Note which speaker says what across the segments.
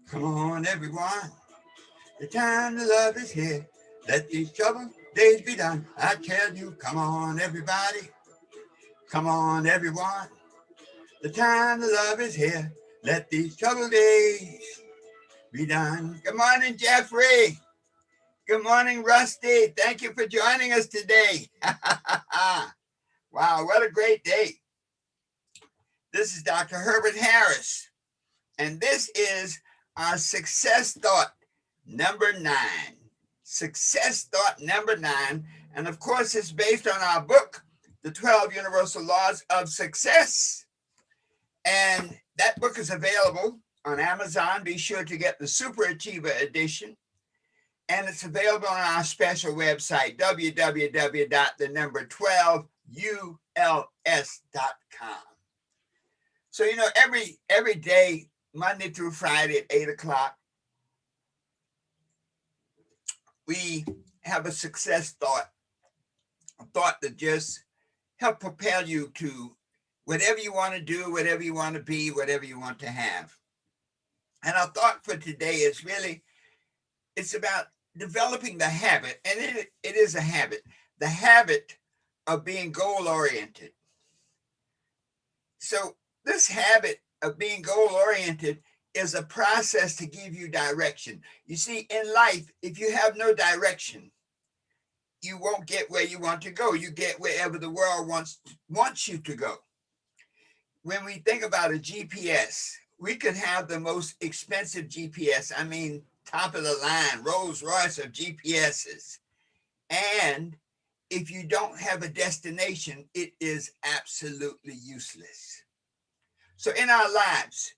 Speaker 1: Come on, everyone. The time to love is here. Let these troubled days be done. I tell you, come on, everybody. Come on, everyone. The time to love is here. Let these troubled days be done. Good morning, Jeffrey. Good morning, Rusty. Thank you for joining us today. Wow, what a great day. This is Dr. Herbert Harris, and this is our success thought number 9. Success thought number 9. And of course, it's based on our book, The 12 Universal Laws of Success. And that book is available on Amazon. Be sure to get the Super Achiever edition. And it's available on our special website, www.12uls.com. So, every day, Monday through Friday at 8 o'clock, we have a success thought, a thought that just help propel you to whatever you want to do, whatever you want to be, whatever you want to have. And our thought for today is really, it's about developing the habit, and it is a habit, the habit of being goal-oriented. So this habit of being goal-oriented is a process to give you direction. You see, in life, if you have no direction, you won't get where you want to go. You get wherever the world wants you to go. When we think about a GPS, we could have the most expensive GPS. I mean, top of the line, Rolls Royce of GPSs. And if you don't have a destination, it is absolutely useless. So in our lives,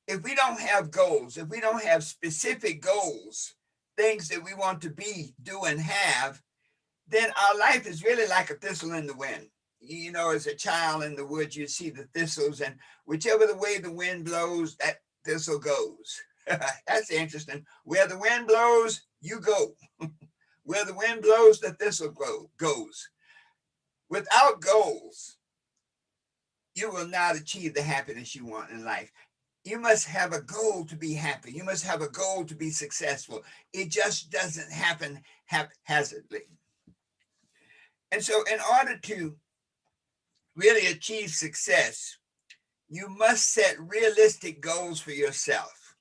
Speaker 1: if we don't have goals, if we don't have specific goals, things that we want to be, do, and have, then our life is really like a thistle in the wind. As a child in the woods, you see the thistles, and whichever the way the wind blows, that thistle goes. That's interesting. Where the wind blows, you go. Where the wind blows, the thistle goes. Without goals, you will not achieve the happiness you want in life. You must have a goal to be happy. You must have a goal to be successful. It just doesn't happen haphazardly. And so in order to really achieve success, you must set realistic goals for yourself.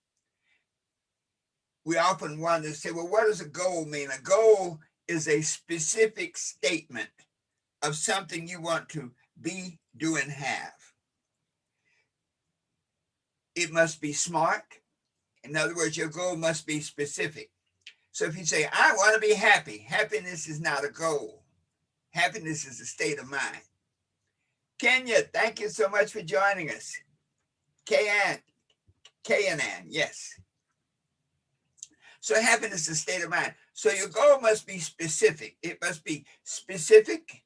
Speaker 1: We often wonder, say, well, what does a goal mean? A goal is a specific statement of something you want to be, do, and have. It must be smart. In other words, your goal must be specific. So if you say, I want to be happy, happiness is not a goal. Happiness is a state of mind. Kenya, thank you so much for joining us. Kayan, yes. So happiness is a state of mind. So your goal must be specific. It must be specific.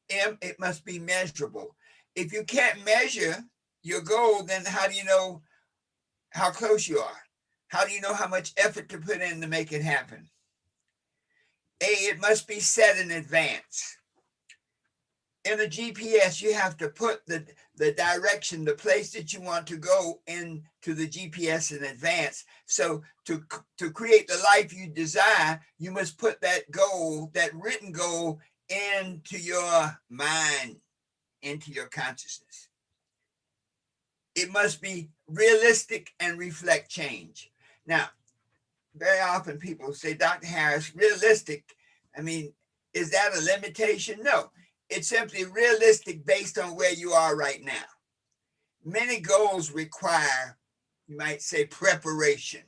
Speaker 1: It must be measurable. If you can't measure your goal, then how do you know how close you are? How do you know how much effort to put in to make it happen? It must be set in advance. In a GPS, you have to put the direction, the place that you want to go into the GPS in advance. So to create the life you desire, you must put that goal, that written goal, into your mind, into your consciousness. It must be realistic and reflect change. Now, very often people say, Dr. Harris, realistic, I mean, is that a limitation? No. It's simply realistic based on where you are right now. Many goals require, you might say, preparation.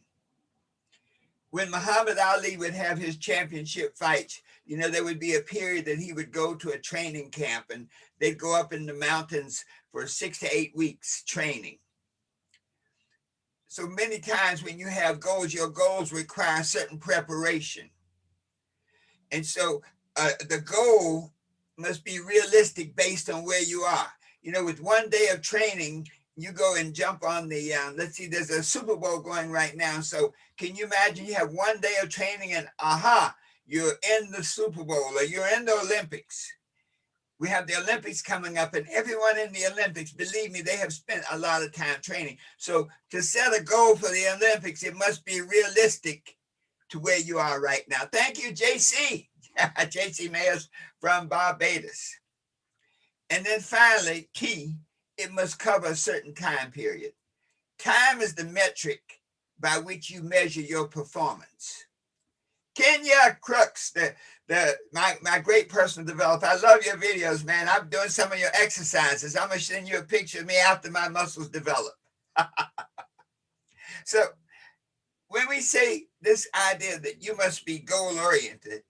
Speaker 1: When Muhammad Ali would have his championship fights, there would be a period that he would go to a training camp, and they'd go up in the mountains for 6 to 8 weeks training. So many times when you have goals, your goals require certain preparation. And so the goal must be realistic based on where you are. With 1 day of training, you go and jump on the, let's see, there's a Super Bowl going right now. So can you imagine you have 1 day of training and you're in the Super Bowl or you're in the Olympics. We have the Olympics coming up, and everyone in the Olympics, believe me, they have spent a lot of time training. So to set a goal for the Olympics, it must be realistic to where you are right now. Thank you, JC. JC Mayers from Barbados. And then finally, key, it must cover a certain time period. Time is the metric by which you measure your performance. Kenya Crooks, my great personal developer. I love your videos, man. I'm doing some of your exercises. I'm gonna send you a picture of me after my muscles develop. So when we say this idea that you must be goal-oriented,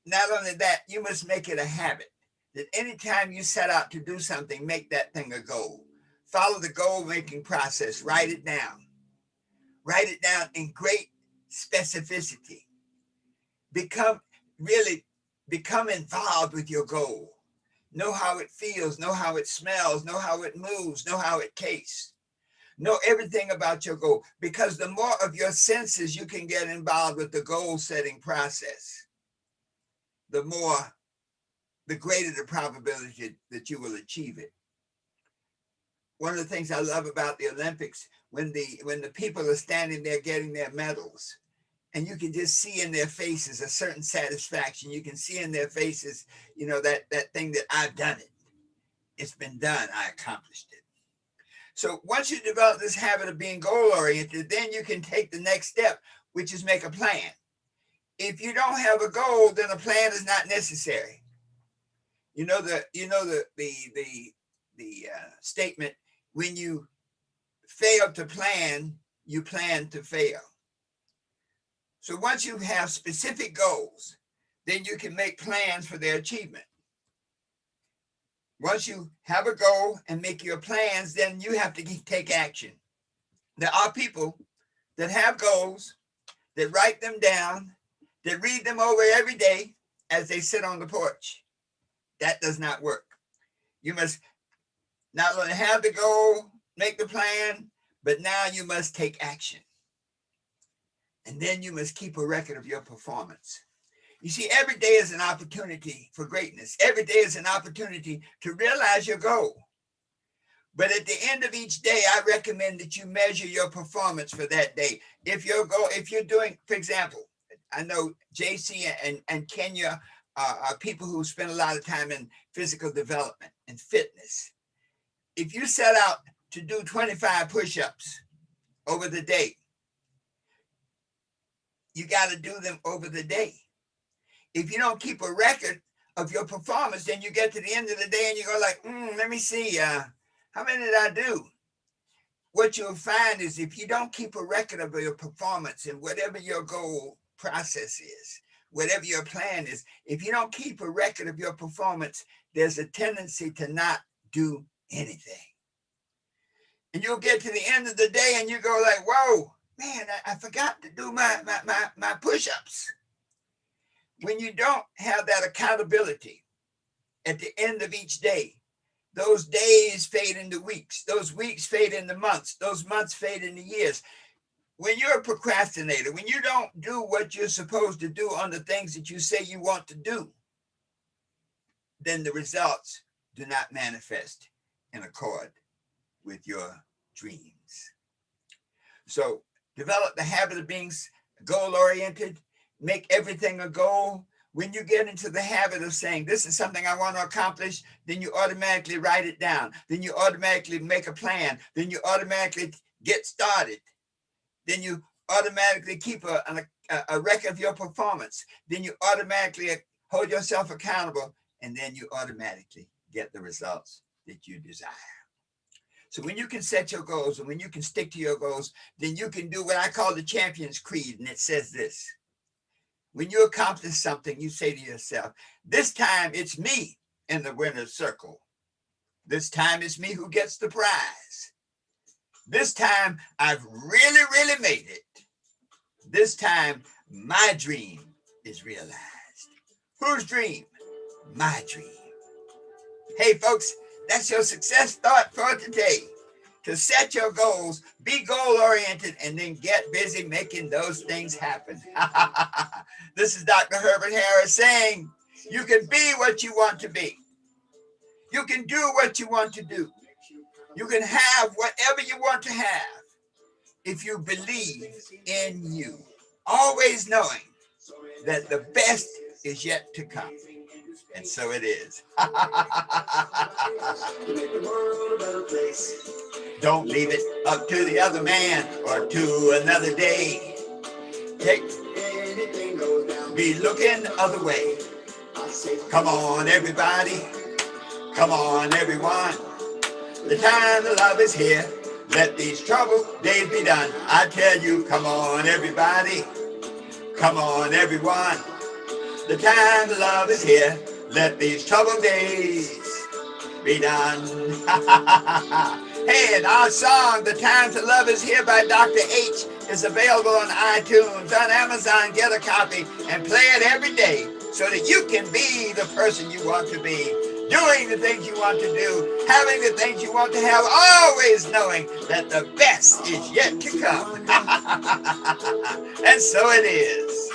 Speaker 1: not only that, you must make it a habit. That anytime you set out to do something, make that thing a goal. Follow the goal-making process. Write it down. Write it down in great specificity. Become involved with your goal. Know how it feels, know how it smells, know how it moves, know how it tastes. Know everything about your goal, because the more of your senses you can get involved with the goal setting process, the greater the probability that you will achieve it. One of the things I love about the Olympics, when the people are standing there getting their medals, and you can just see in their faces a certain satisfaction. You can see in their faces, that thing that I've done it. It's been done. I accomplished it. So once you develop this habit of being goal-oriented, then you can take the next step, which is make a plan. If you don't have a goal, then a plan is not necessary. The statement, when you fail to plan, you plan to fail. So once you have specific goals, then you can make plans for their achievement. Once you have a goal and make your plans, then you have to take action. There are people that have goals, that write them down, that read them over every day as they sit on the porch. That does not work. You must not only have the goal, make the plan, but now you must take action. And then you must keep a record of your performance. You see, every day is an opportunity for greatness. Every day is an opportunity to realize your goal. But at the end of each day, I recommend that you measure your performance for that day. If you're doing, for example, I know JC and Kenya are people who spend a lot of time in physical development and fitness. If you set out to do 25 push-ups over the day, you got to do them over the day. If you don't keep a record of your performance, then you get to the end of the day and you go like, let me see, how many did I do? What you'll find is if you don't keep a record of your performance and whatever your goal process is, whatever your plan is, if you don't keep a record of your performance, there's a tendency to not do anything. And you'll get to the end of the day and you go like, whoa, man, I forgot to do my push-ups. When you don't have that accountability at the end of each day, those days fade into weeks, those weeks fade into months, those months fade into years. When you're a procrastinator, when you don't do what you're supposed to do on the things that you say you want to do, then the results do not manifest in accord with your dreams. So develop the habit of being goal-oriented. Make everything a goal. When you get into the habit of saying, this is something I want to accomplish, then you automatically write it down. Then you automatically make a plan. Then you automatically get started. Then you automatically keep a record of your performance. Then you automatically hold yourself accountable. And then you automatically get the results that you desire. So when you can set your goals and when you can stick to your goals, then you can do what I call the Champion's Creed. And it says this. When you accomplish something, you say to yourself, this time it's me in the winner's circle. This time it's me who gets the prize. This time I've really, really made it. This time my dream is realized. Whose dream? My dream. Hey, folks, that's your success thought for today. To set your goals, be goal-oriented, and then get busy making those things happen. This is Dr. Herbert Harris saying, you can be what you want to be. You can do what you want to do. You can have whatever you want to have if you believe in you. Always knowing that the best is yet to come. And so it is. Don't leave it up to the other man or to another day. Take be looking other way. Come on, everybody. Come on, everyone. The time of love is here. Let these troubled days be done. I tell you, come on, everybody. Come on, everyone. The time of love is here. Let these troubled days be done. Hey, and our song, The Time to Love is Here by Dr. H, is available on iTunes, on Amazon. Get a copy and play it every day so that you can be the person you want to be, doing the things you want to do, having the things you want to have, always knowing that the best is yet to come. And so it is.